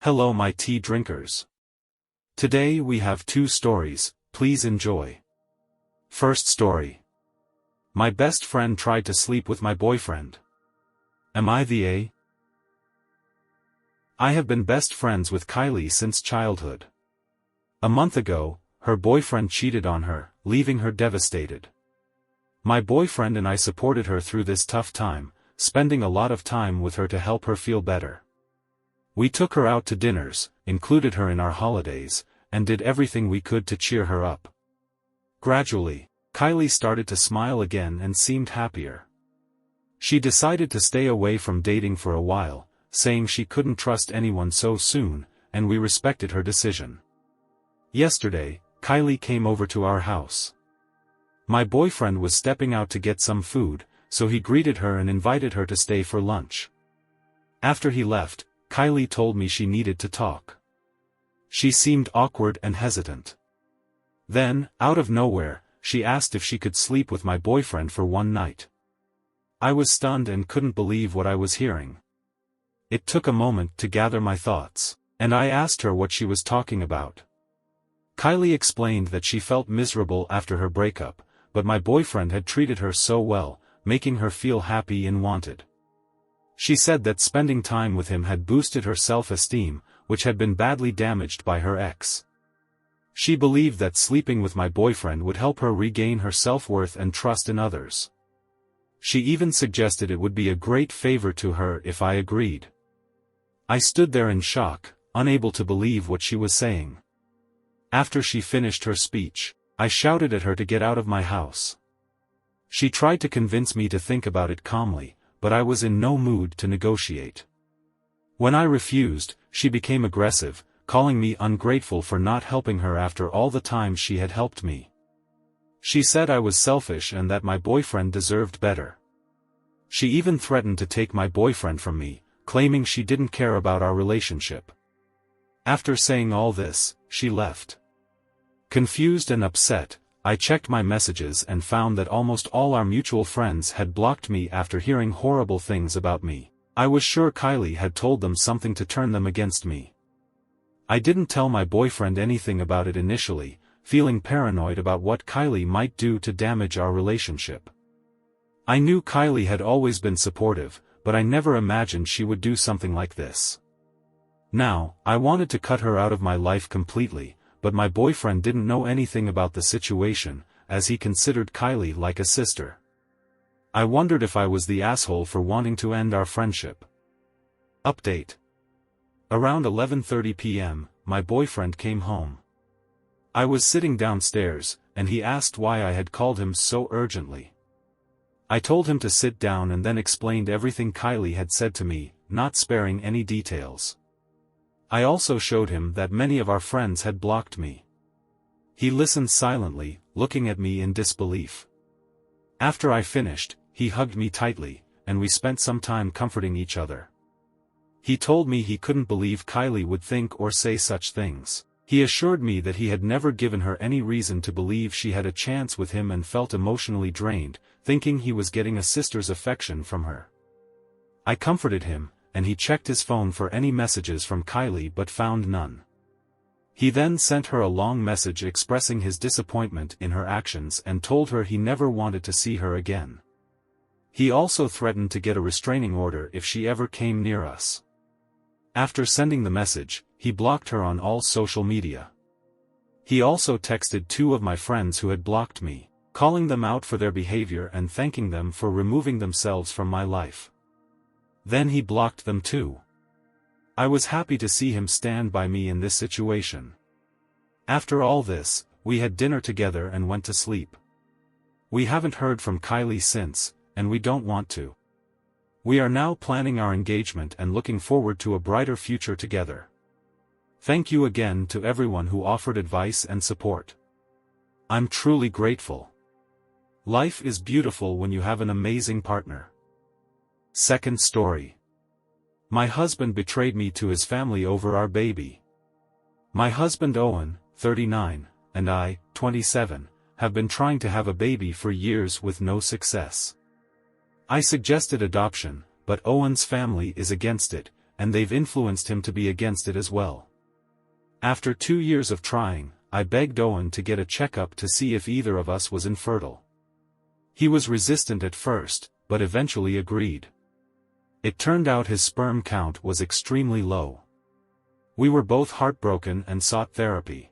Hello my tea drinkers. Today we have two stories, please enjoy. First story. My best friend tried to sleep with my boyfriend. Am I the A? I have been best friends with Kylie since childhood. A month ago, her boyfriend cheated on her, leaving her devastated. My boyfriend and I supported her through this tough time, spending a lot of time with her to help her feel better. We took her out to dinners, included her in our holidays, and did everything we could to cheer her up. Gradually, Kylie started to smile again and seemed happier. She decided to stay away from dating for a while, saying she couldn't trust anyone so soon, and we respected her decision. Yesterday, Kylie came over to our house. My boyfriend was stepping out to get some food, so he greeted her and invited her to stay for lunch. After he left, Kylie told me she needed to talk. She seemed awkward and hesitant. Then, out of nowhere, she asked if she could sleep with my boyfriend for one night. I was stunned and couldn't believe what I was hearing. It took a moment to gather my thoughts, and I asked her what she was talking about. Kylie explained that she felt miserable after her breakup, but my boyfriend had treated her so well, making her feel happy and wanted. She said that spending time with him had boosted her self-esteem, which had been badly damaged by her ex. She believed that sleeping with my boyfriend would help her regain her self-worth and trust in others. She even suggested it would be a great favor to her if I agreed. I stood there in shock, unable to believe what she was saying. After she finished her speech, I shouted at her to get out of my house. She tried to convince me to think about it calmly, but I was in no mood to negotiate. When I refused, she became aggressive, calling me ungrateful for not helping her after all the time she had helped me. She said I was selfish and that my boyfriend deserved better. She even threatened to take my boyfriend from me, claiming she didn't care about our relationship. After saying all this, she left. Confused and upset, I checked my messages and found that almost all our mutual friends had blocked me after hearing horrible things about me. I was sure Kylie had told them something to turn them against me. I didn't tell my boyfriend anything about it initially, feeling paranoid about what Kylie might do to damage our relationship. I knew Kylie had always been supportive, but I never imagined she would do something like this. Now, I wanted to cut her out of my life completely, but my boyfriend didn't know anything about the situation, as he considered Kylie like a sister. I wondered if I was the asshole for wanting to end our friendship. Update. Around 11:30 p.m., my boyfriend came home. I was sitting downstairs, and he asked why I had called him so urgently. I told him to sit down and then explained everything Kylie had said to me, not sparing any details. I also showed him that many of our friends had blocked me. He listened silently, looking at me in disbelief. After I finished, he hugged me tightly, and we spent some time comforting each other. He told me he couldn't believe Kylie would think or say such things. He assured me that he had never given her any reason to believe she had a chance with him and felt emotionally drained, thinking he was getting a sister's affection from her. I comforted him, and he checked his phone for any messages from Kylie but found none. He then sent her a long message expressing his disappointment in her actions and told her he never wanted to see her again. He also threatened to get a restraining order if she ever came near us. After sending the message, he blocked her on all social media. He also texted two of my friends who had blocked me, calling them out for their behavior and thanking them for removing themselves from my life. Then he blocked them too. I was happy to see him stand by me in this situation. After all this, we had dinner together and went to sleep. We haven't heard from Kylie since, and we don't want to. We are now planning our engagement and looking forward to a brighter future together. Thank you again to everyone who offered advice and support. I'm truly grateful. Life is beautiful when you have an amazing partner. Second story. My husband betrayed me to his family over our baby. My husband Owen, 39, and I, 27, have been trying to have a baby for years with no success. I suggested adoption, but Owen's family is against it, and they've influenced him to be against it as well. After 2 years of trying, I begged Owen to get a checkup to see if either of us was infertile. He was resistant at first, but eventually agreed. It turned out his sperm count was extremely low. We were both heartbroken and sought therapy.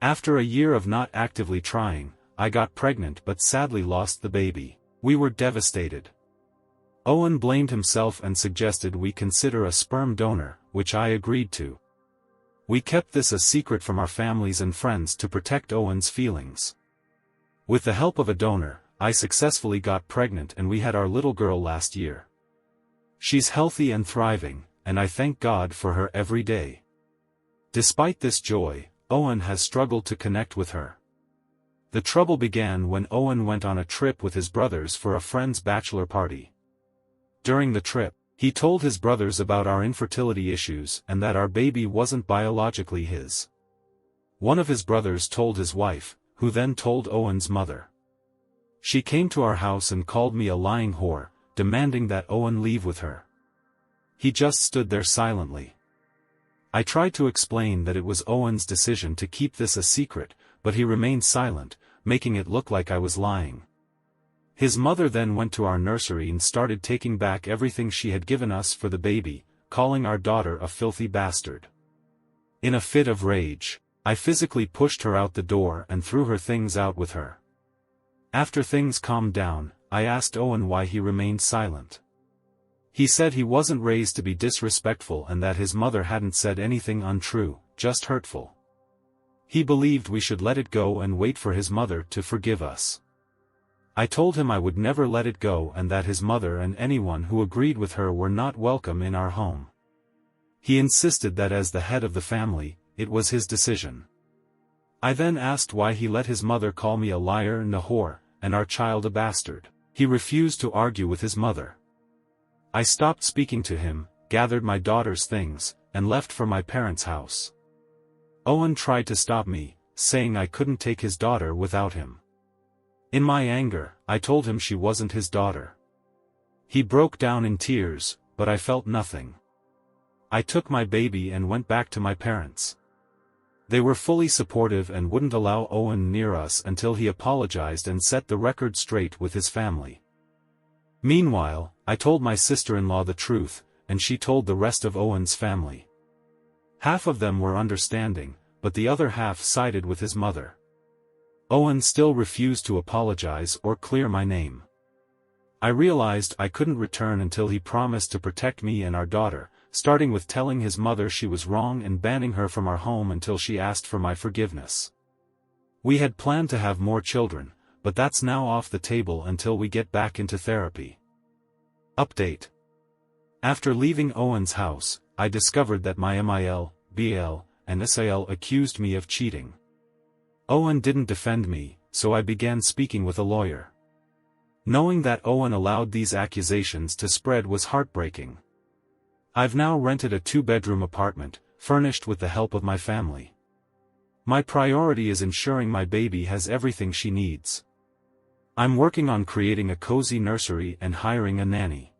After a year of not actively trying, I got pregnant but sadly lost the baby. We were devastated. Owen blamed himself and suggested we consider a sperm donor, which I agreed to. We kept this a secret from our families and friends to protect Owen's feelings. With the help of a donor, I successfully got pregnant and we had our little girl last year. She's healthy and thriving, and I thank God for her every day. Despite this joy, Owen has struggled to connect with her. The trouble began when Owen went on a trip with his brothers for a friend's bachelor party. During the trip, he told his brothers about our infertility issues and that our baby wasn't biologically his. One of his brothers told his wife, who then told Owen's mother. She came to our house and called me a lying whore, demanding that Owen leave with her. He just stood there silently. I tried to explain that it was Owen's decision to keep this a secret, but he remained silent, making it look like I was lying. His mother then went to our nursery and started taking back everything she had given us for the baby, calling our daughter a filthy bastard. In a fit of rage, I physically pushed her out the door and threw her things out with her. After things calmed down, I asked Owen why he remained silent. He said he wasn't raised to be disrespectful and that his mother hadn't said anything untrue, just hurtful. He believed we should let it go and wait for his mother to forgive us. I told him I would never let it go and that his mother and anyone who agreed with her were not welcome in our home. He insisted that as the head of the family, it was his decision. I then asked why he let his mother call me a liar and a whore, and our child a bastard. He refused to argue with his mother. I stopped speaking to him, gathered my daughter's things, and left for my parents' house. Owen tried to stop me, saying I couldn't take his daughter without him. In my anger, I told him she wasn't his daughter. He broke down in tears, but I felt nothing. I took my baby and went back to my parents. They were fully supportive and wouldn't allow Owen near us until he apologized and set the record straight with his family. Meanwhile, I told my sister-in-law the truth, and she told the rest of Owen's family. Half of them were understanding, but the other half sided with his mother. Owen still refused to apologize or clear my name. I realized I couldn't return until he promised to protect me and our daughter, starting with telling his mother she was wrong and banning her from our home until she asked for my forgiveness. We had planned to have more children, but that's now off the table until we get back into therapy. Update. After leaving Owen's house, I discovered that my MIL, BL, and SAL accused me of cheating. Owen didn't defend me, so I began speaking with a lawyer. Knowing that Owen allowed these accusations to spread was heartbreaking. I've now rented a 2-bedroom apartment, furnished with the help of my family. My priority is ensuring my baby has everything she needs. I'm working on creating a cozy nursery and hiring a nanny.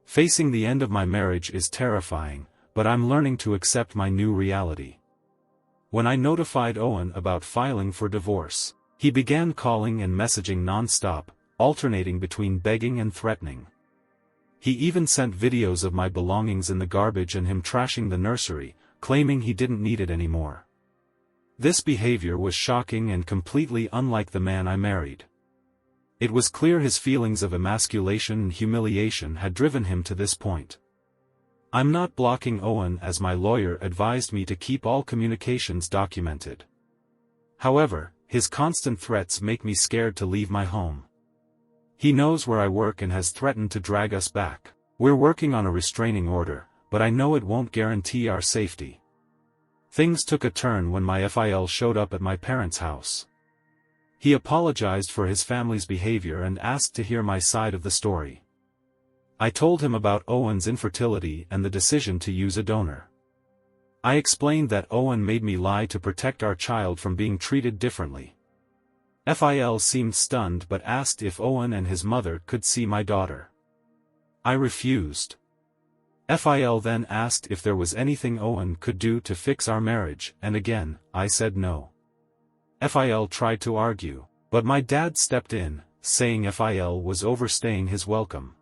Facing the end of my marriage is terrifying, but I'm learning to accept my new reality. When I notified Owen about filing for divorce, he began calling and messaging non-stop, alternating between begging and threatening. He even sent videos of my belongings in the garbage and him trashing the nursery, claiming he didn't need it anymore. This behavior was shocking and completely unlike the man I married. It was clear his feelings of emasculation and humiliation had driven him to this point. I'm not blocking Owen as my lawyer advised me to keep all communications documented. However, his constant threats make me scared to leave my home. He knows where I work and has threatened to drag us back. We're working on a restraining order, but I know it won't guarantee our safety. Things took a turn when my FIL showed up at my parents' house. He apologized for his family's behavior and asked to hear my side of the story. I told him about Owen's infertility and the decision to use a donor. I explained that Owen made me lie to protect our child from being treated differently. FIL seemed stunned but asked if Owen and his mother could see my daughter. I refused. Phil then asked if there was anything Owen could do to fix our marriage, and again, I said no. Phil tried to argue, but my dad stepped in, saying Phil was overstaying his welcome.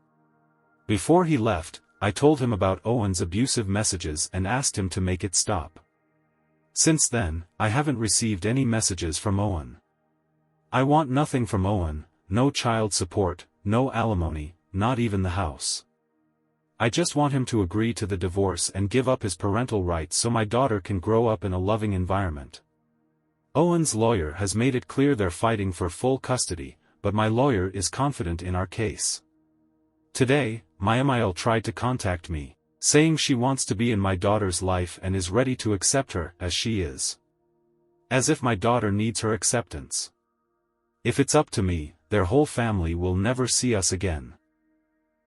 Before he left, I told him about Owen's abusive messages and asked him to make it stop. Since then, I haven't received any messages from Owen. I want nothing from Owen, no child support, no alimony, not even the house. I just want him to agree to the divorce and give up his parental rights so my daughter can grow up in a loving environment. Owen's lawyer has made it clear they're fighting for full custody, but my lawyer is confident in our case. Today, Mayamail tried to contact me, saying she wants to be in my daughter's life and is ready to accept her as she is. As if my daughter needs her acceptance. If it's up to me, their whole family will never see us again.